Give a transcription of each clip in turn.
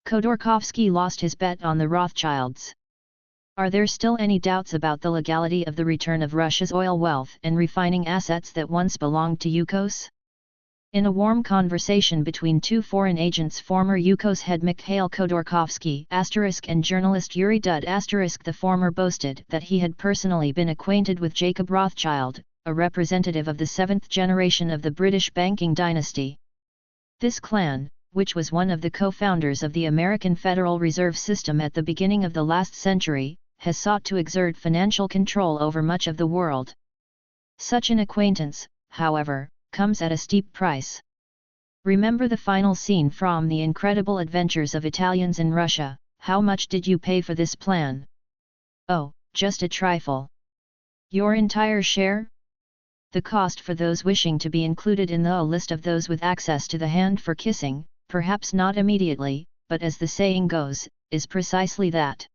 Khodorkovsky lost his bet on the Rothschilds. Are there still any doubts about the legality of the return of Russia's oil wealth and refining assets that once belonged to Yukos? In a warm conversation between two foreign agents, former Yukos head Mikhail Khodorkovsky and journalist Yuri Dud the former boasted that he had personally been acquainted with Jacob Rothschild, a representative of the seventh generation of the British banking dynasty. This clan, which was one of the co-founders of the American Federal Reserve System at the beginning of the last century, has sought to exert financial control over much of the world. Such an acquaintance, however, comes at a steep price. Remember the final scene from The Incredible Adventures of Italians in Russia. How much did you pay for this plan? Oh, just a trifle. Your entire share? The cost for those wishing to be included in the list of those with access to the hand for kissing, perhaps not immediately, but as the saying goes, is precisely that.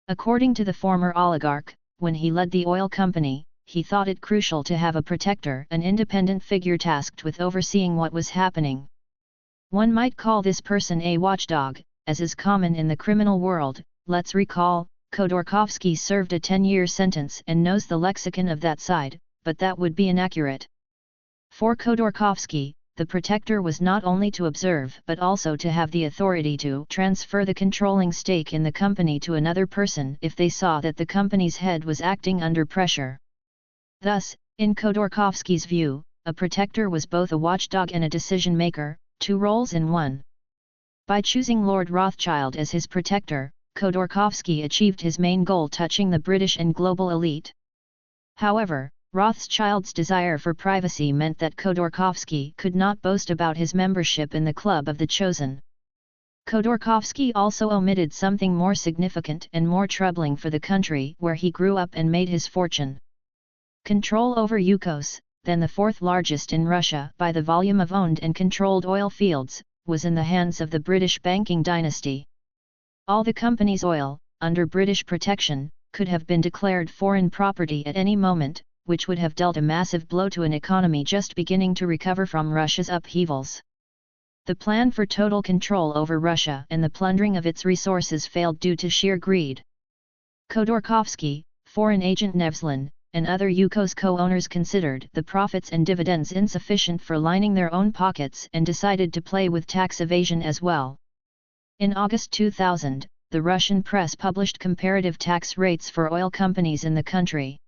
According to the former oligarch, when he led the oil company, he thought it crucial to have a protector, an independent figure tasked with overseeing what was happening. One might call this person a watchdog, as is common in the criminal world. Let's recall, Khodorkovsky served a 10-year sentence and knows the lexicon of that side, but that would be inaccurate. For Khodorkovsky, the protector was not only to observe but also to have the authority to transfer the controlling stake in the company to another person if they saw that the company's head was acting under pressure. Thus, in Khodorkovsky's view, a protector was both a watchdog and a decision-maker, two roles in one. By choosing Lord Rothschild as his protector, Khodorkovsky achieved his main goal touching the British and global elite. However, Rothschild's desire for privacy meant that Khodorkovsky could not boast about his membership in the Club of the Chosen. Khodorkovsky also omitted something more significant and more troubling for the country where he grew up and made his fortune. Control over Yukos, then the fourth largest in Russia by the volume of owned and controlled oil fields, was in the hands of the British banking dynasty. All the company's oil, under British protection, could have been declared foreign property at any moment, which would have dealt a massive blow to an economy just beginning to recover from Russia's upheavals. The plan for total control over Russia and the plundering of its resources failed due to sheer greed. Khodorkovsky, foreign agent Nevzlin, and other Yukos co-owners considered the profits and dividends insufficient for lining their own pockets and decided to play with tax evasion as well. In August 2000, the Russian press published comparative tax rates for oil companies in the country.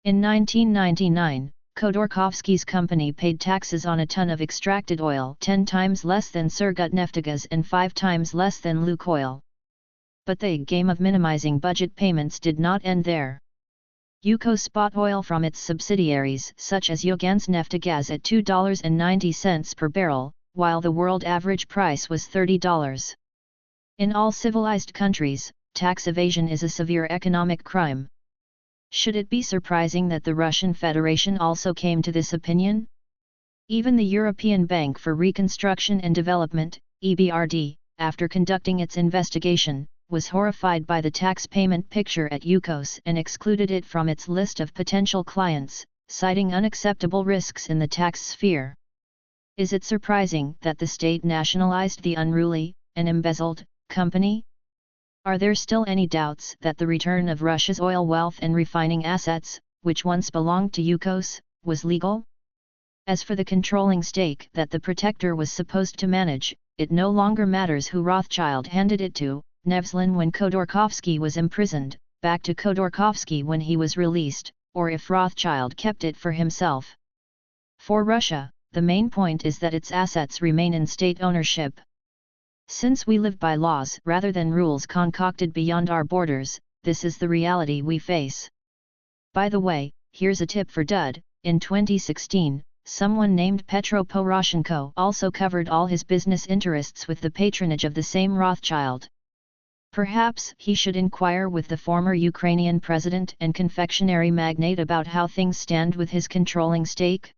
In 1999, Khodorkovsky's company paid taxes on a ton of extracted oil 10 times less than Surgutneftegas and 5 times less than Lukoil. But the game of minimizing budget payments did not end there. Yukos bought oil from its subsidiaries such as Yugansneftegas at $2.90 per barrel, while the world average price was $30. In all civilized countries, tax evasion is a severe economic crime. Should it be surprising that the Russian Federation also came to this opinion? Even the European Bank for Reconstruction and Development, EBRD, after conducting its investigation, was horrified by the tax payment picture at Yukos and excluded it from its list of potential clients, citing unacceptable risks in the tax sphere. Is it surprising that the state nationalized the unruly and embezzled company? Are there still any doubts that the return of Russia's oil wealth and refining assets, which once belonged to Yukos, was legal? As for the controlling stake that the protector was supposed to manage, it no longer matters who Rothschild handed it to, Nevzlin when Khodorkovsky was imprisoned, back to Khodorkovsky when he was released, or if Rothschild kept it for himself. For Russia, the main point is that its assets remain in state ownership. Since we live by laws rather than rules concocted beyond our borders, this is the reality we face. By the way, here's a tip for Dud. In 2016, someone named Petro Poroshenko also covered all his business interests with the patronage of the same Rothschild. Perhaps he should inquire with the former Ukrainian president and confectionery magnate about how things stand with his controlling stake?